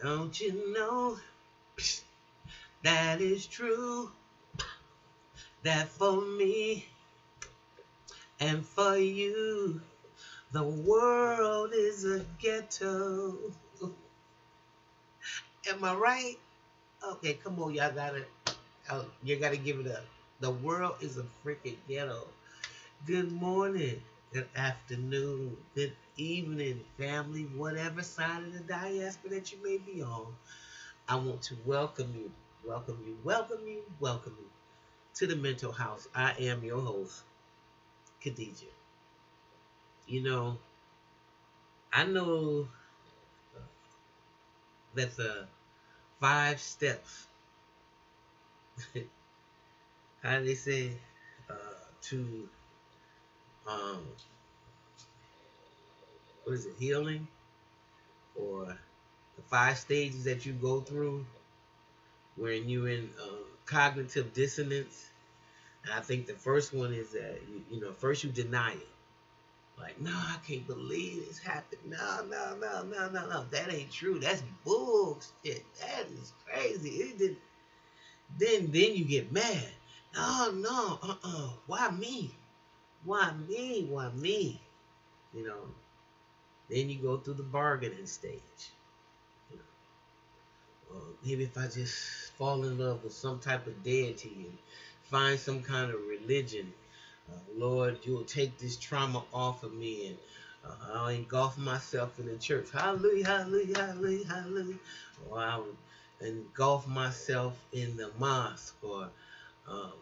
Don't you know that is true? That for me and for you, the world is a ghetto. Am I right? Okay, come on, y'all gotta, you gotta give it up. The world is a freaking ghetto. Good morning, good afternoon, good evening, family, whatever side of the diaspora that you may be on. I want to welcome you, welcome you, welcome you, welcome you to the Mental House. I am your host, Khadijah. You know, I know that the 5 steps, how do they say, uh, to, um, what is it, healing? Or the 5 stages that you go through when you're in cognitive dissonance. And I think the first one is that, first you deny it. Like, no, I can't believe this happened. No, no, no, no, no, no. That ain't true. That's bullshit. That is crazy. Then you get mad. No, no, Why me? Why me? Why me? You know. Then you go through the bargaining stage. You know, maybe if I just fall in love with some type of deity and find some kind of religion, Lord, you'll take this trauma off of me, and I'll engulf myself in the church. Hallelujah, hallelujah, hallelujah, hallelujah. Or I would engulf myself in the mosque, or, um,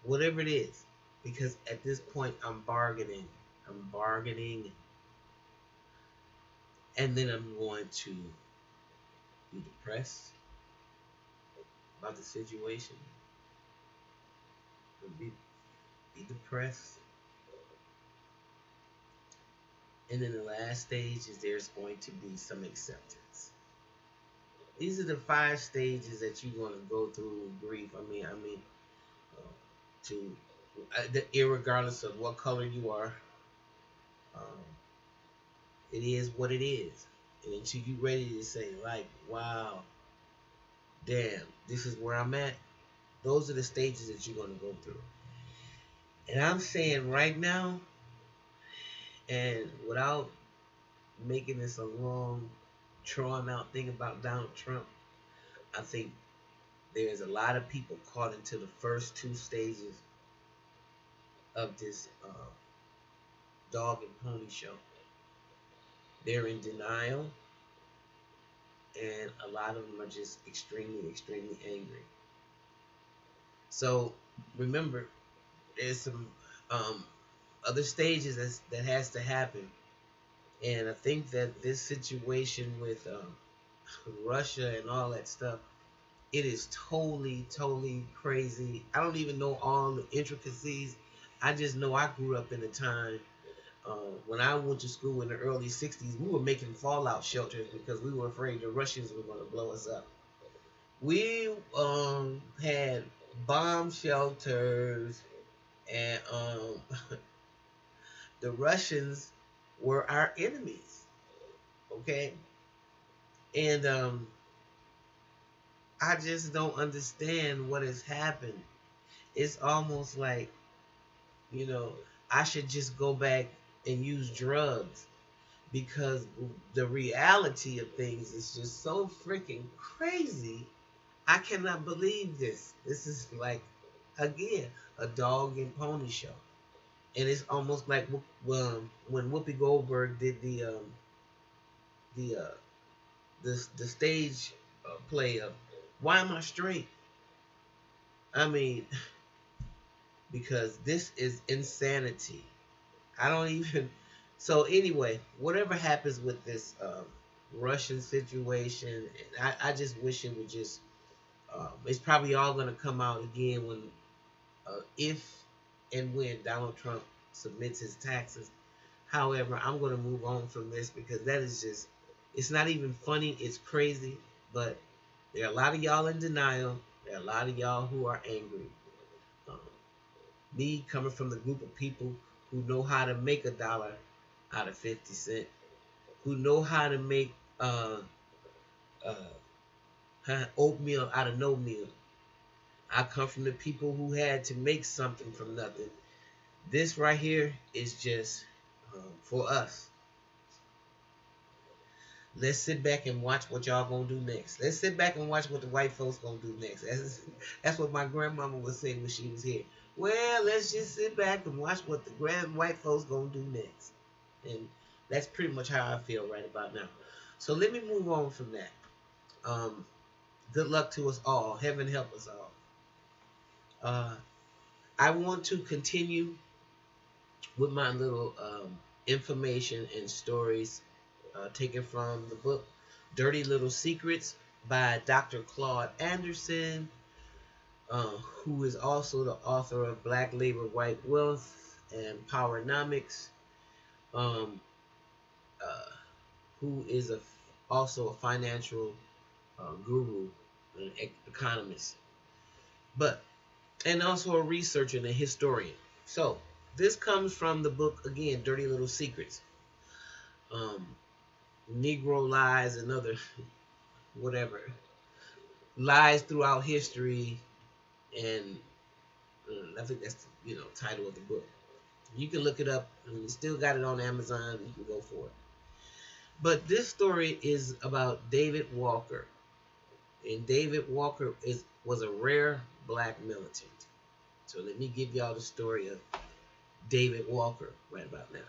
whatever it is. Because at this point, I'm bargaining. I'm bargaining. And then I'm going to be depressed about the situation. Be depressed. And then the last stage is there's going to be some acceptance. These are the 5 stages that you're going to go through grief. Irregardless of what color you are, um, it is what it is. And until you're ready to say, like, wow, damn, this is where I'm at. Those are the stages that you're going to go through. And I'm saying right now, and without making this a long, drawn out thing about Donald Trump, I think there's a lot of people caught into the first 2 stages of this dog and pony show. They're in denial, and a lot of them are just extremely, extremely angry. So remember, there's some other stages that has to happen. And I think that this situation with Russia and all that stuff, it is totally, totally crazy. I don't even know all the intricacies. I just know I grew up in a time when I went to school in the early 60s, we were making fallout shelters because we were afraid the Russians were going to blow us up. We had bomb shelters, and the Russians were our enemies. Okay? And I just don't understand what has happened. It's almost like, I should just go back and use drugs, because the reality of things is just so freaking crazy. I cannot believe this. This is like, again, a dog and pony show. And it's almost like when Whoopi Goldberg did the stage play of Why Am I Straight? I mean, because this is insanity. I don't even. So anyway, whatever happens with this Russian situation, I just wish it would just. It's probably all going to come out again when, if and when Donald Trump submits his taxes. However, I'm going to move on from this because that is just. It's not even funny. It's crazy. But there are a lot of y'all in denial. There are a lot of y'all who are angry. Me coming from the group of people who know how to make $1 out of 50 cents, who know how to make oatmeal out of no meal. I come from the people who had to make something from nothing. This right here is just for us. Let's sit back and watch what y'all gonna do next. Let's sit back and watch what the white folks gonna do next. That's what my grandmama would say when she was here. Well, let's just sit back and watch what the white folks gonna do next. And that's pretty much how I feel right about now. So let me move on from that. Good luck to us all. Heaven help us all. I want to continue with my little information and stories taken from the book Dirty Little Secrets by Dr. Claude Anderson, who is also the author of Black Labor, White Wealth and Powernomics, who is also a financial guru, an economist, and also a researcher and a historian. So this comes from the book, again, Dirty Little Secrets. Negro lies and other whatever lies throughout history, and I think that's the title of the book. You can look it up. I mean, you still got it on Amazon. You can go for it. But this story is about David Walker, and David Walker was a rare black militant. So let me give y'all the story of David Walker right about now.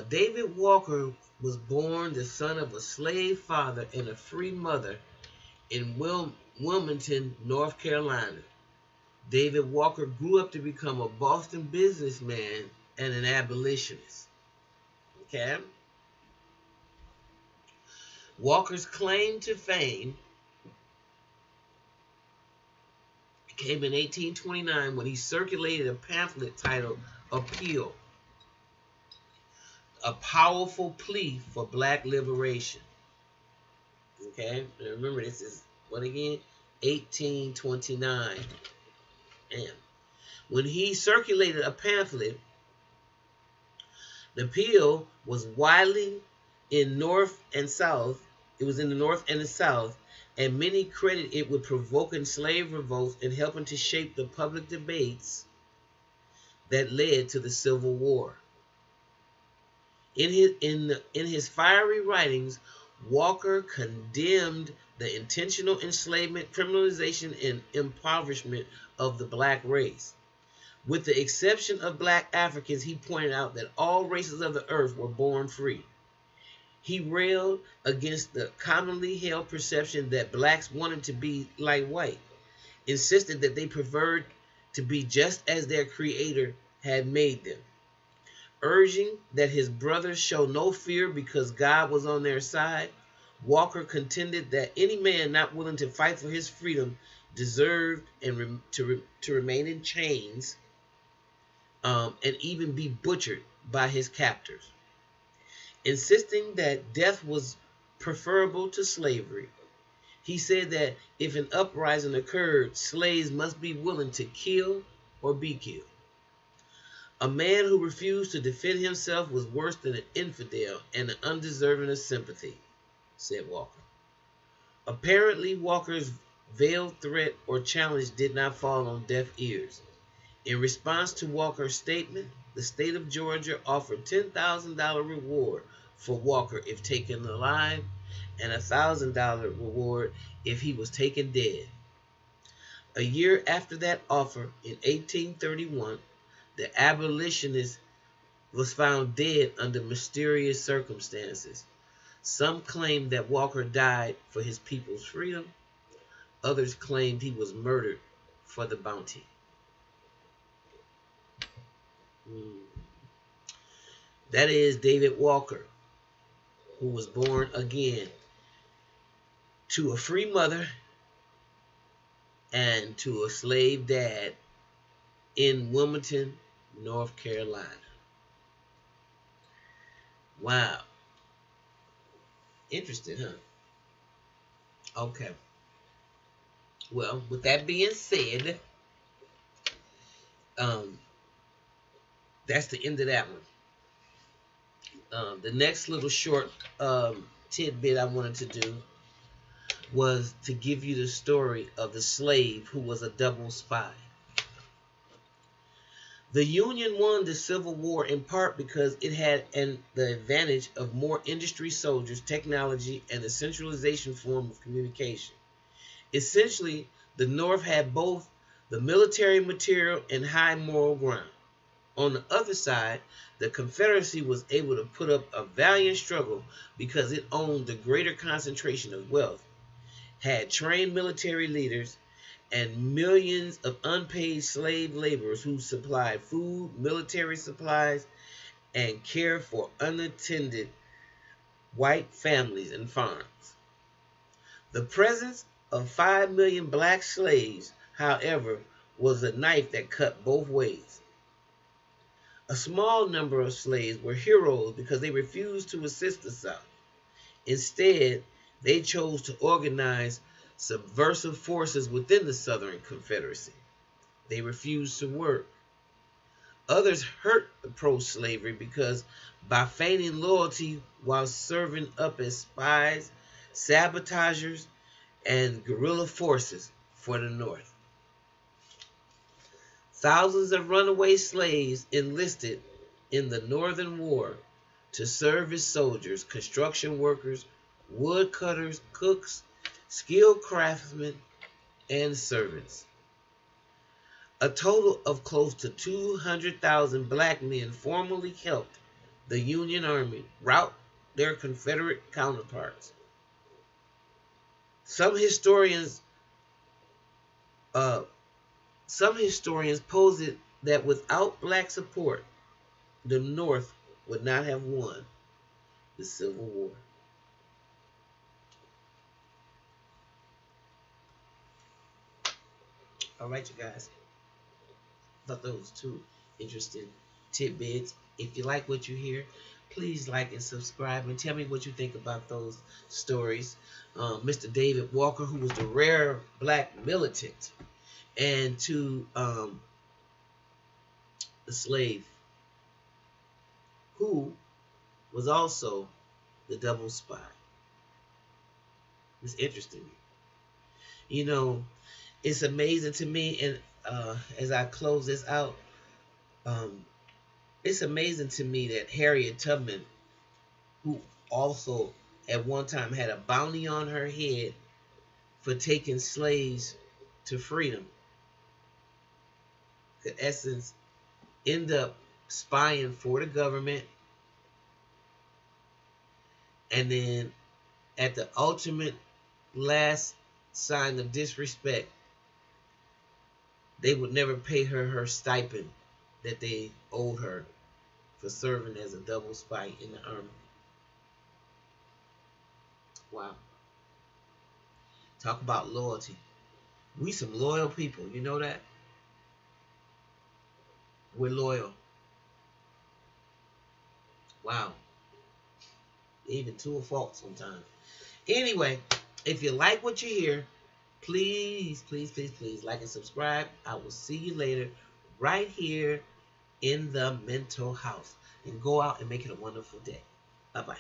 David Walker was born the son of a slave father and a free mother in Wilmington, North Carolina. David Walker grew up to become a Boston businessman and an abolitionist. Okay? Walker's claim to fame came in 1829 when he circulated a pamphlet titled Appeal, a powerful plea for black liberation. Okay, and remember, this is what again? 1829. And when he circulated a pamphlet, the appeal was widely in North and South. It was in the North and the South, and many credit it with provoking slave revolts and helping to shape the public debates that led to the Civil War. In his fiery writings, Walker condemned the intentional enslavement, criminalization, and impoverishment of the black race. With the exception of black Africans, he pointed out that all races of the earth were born free. He railed against the commonly held perception that blacks wanted to be like white, insisted that they preferred to be just as their creator had made them. Urging that his brothers show no fear because God was on their side, Walker contended that any man not willing to fight for his freedom deserved to remain in chains and even be butchered by his captors. Insisting that death was preferable to slavery, he said that if an uprising occurred, slaves must be willing to kill or be killed. A man who refused to defend himself was worse than an infidel and an undeserving of sympathy, said Walker. Apparently, Walker's veiled threat or challenge did not fall on deaf ears. In response to Walker's statement, the state of Georgia offered $10,000 reward for Walker if taken alive and a $1,000 reward if he was taken dead. A year after that offer, in 1831, the abolitionist was found dead under mysterious circumstances. Some claimed that Walker died for his people's freedom. Others claimed he was murdered for the bounty. That is David Walker, who was born again to a free mother and to a slave dad in Wilmington, North Carolina. Wow. Interesting, huh? Okay. Well, with that being said, that's the end of that one. The next little short tidbit I wanted to do was to give you the story of the slave who was a double spy. The Union won the Civil War in part because it had the advantage of more industry soldiers, technology, and a centralization form of communication. Essentially, the North had both the military material and high moral ground. On the other side, the Confederacy was able to put up a valiant struggle because it owned the greater concentration of wealth, had trained military leaders, and millions of unpaid slave laborers who supplied food, military supplies, and cared for unattended white families and farms. The presence of 5 million black slaves, however, was a knife that cut both ways. A small number of slaves were heroes because they refused to assist the South. Instead, they chose to organize subversive forces within the Southern Confederacy. They refused to work. Others hurt the pro-slavery because by feigning loyalty while serving up as spies, sabotagers, and guerrilla forces for the North. Thousands of runaway slaves enlisted in the Northern War to serve as soldiers, construction workers, woodcutters, cooks, skilled craftsmen, and servants. A total of close to 200,000 black men formally helped the Union Army rout their Confederate counterparts. Some historians posit that without black support, the North would not have won the Civil War. All right, you guys. I thought those two interesting tidbits. If you like what you hear, please like and subscribe and tell me what you think about those stories. Mr. David Walker, who was the rare black militant, and to the slave, who was also the double spy. It's interesting. You know, it's amazing to me, and as I close this out, it's amazing to me that Harriet Tubman, who also at one time had a bounty on her head for taking slaves to freedom, in essence, end up spying for the government, and then at the ultimate last sign of disrespect, they would never pay her stipend that they owed her for serving as a double spy in the army. Wow. Talk about loyalty. We some loyal people, you know that? We're loyal. Wow. Even to a fault sometimes. Anyway, if you like what you hear, please, please, please, please like and subscribe. I will see you later right here in the mental house. And go out and make it a wonderful day. Bye-bye.